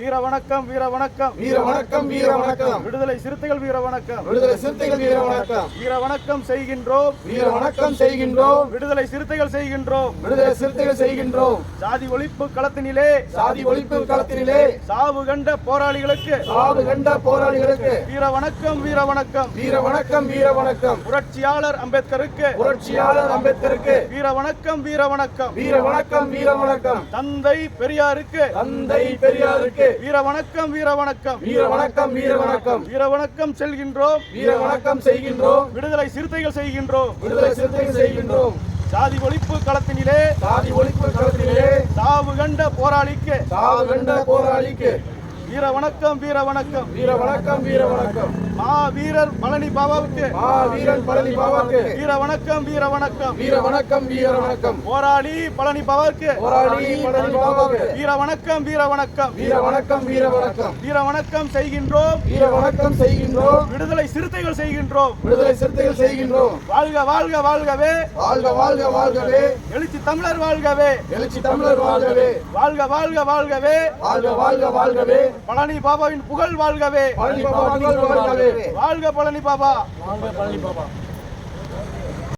வீர வணக்கம் வீர வணக்கம் வீர வணக்கம் வீர வணக்கம் விடுதலை சிறுத்தைகள் வீர வணக்கம் விடுதலை சிறுத்தைகள் வீர வணக்கம் வீர வணக்கம் செய்கின்றோம் வீர வணக்கம் செய்கின்றோம் விடுதலை சிறுத்தைகள் செய்கின்றோம் விடுதலை சிறுத்தைகள் செய்கின்றோம் சாதி ஒழிப்பு களத்தினிலே சாதி ஒழிப்பு களத்தினிலே சாவு கண்ட போராளிகளுக்கு சாவு கண்ட போராளிகளுக்கு வீர வணக்கம் வீர வணக்கம் வீர வணக்கம் வீர வணக்கம் புரட்சியாளர் அம்பேத்கருக்கு புரட்சியாளர் அம்பேத்கருக்கு வீர வணக்கம் வீர வணக்கம் வீர வணக்கம் வீர வணக்கம் தந்தை பெரியாருக்கு தந்தை பெரியாருக்கு வீர வணக்கம் வீர வணக்கம் வீர வணக்கம் வீர வணக்கம் வீர வணக்கம் செல்கின்றோம் வீர வணக்கம் செய்கின்றோம் விடுதலை சிறுத்தைகள் செய்கின்றோம் விடுதலை சிறுத்தைகள் செய்கின்றோம் சாதி ஒழிப்பு களத்தினிலே சாதி ஒழிப்பு களத்திலே சாவு கண்ட போராளிக்கு சாவு கண்ட போராளிக்கு வீர வணக்கம் வீர வணக்கம் வீர வணக்கம் வீர வணக்கம் மா வீரர் பழனி பாபாவுக்கு மா வீரன் பழனி பாபாவுக்கு வீர வணக்கம் வீர வணக்கம் வீர வணக்கம் வீர வணக்கம் போராளி பழனி பாபாவுக்கு போராளி பழனி பாபாவுக்கு வீர வணக்கம் வீர வணக்கம் வீர வணக்கம் வீர வணக்கம் வீர வணக்கம் செய்கின்றோம் வீர வணக்கம் செய்கின்றோம் விடுதலை சிறுத்தைகள் செய்கின்றோம் விடுதலை சிறுத்தைகள் செய்கின்றோம் வாழ்க வாழ்க வாழ்கவே வாழ்க வாழ்க வாழ்கவே எழுச்சி தமிழர் வாழ்கவே எழுச்சி தமிழர் வாழ்கவே வாழ்க வாழ்க வாழ்கவே வாழ்க வாழ்க வாழ்கவே பழனி பாபாவின் புகழ் வாழ்கவே பழனி பாபா வாழ்கவே வாழ்க பழனி பாபா வாழ்க பழனி பாபா